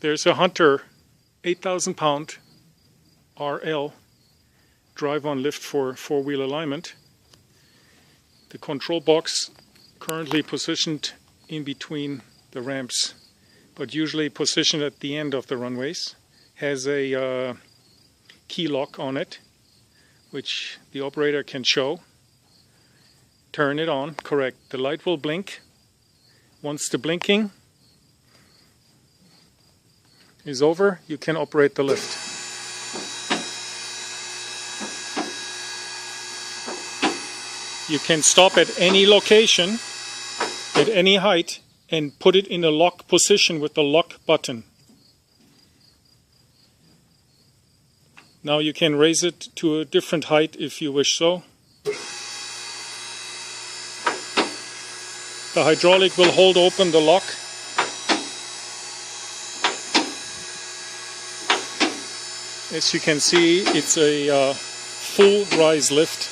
There's a Hunter 8,000 pound RL drive-on lift for four-wheel alignment. The control box currently positioned in between the ramps, but usually positioned at the end of the runways, has a key lock on it, which the operator can show. Turn it on, correct. The light will blink. Once the blinking is over, you can operate the lift. You can stop at any location, at any height, and put it in a lock position with the lock button. Now you can raise it to a different height if you wish so. The hydraulic will hold open the lock. As you can see, it's a full rise lift.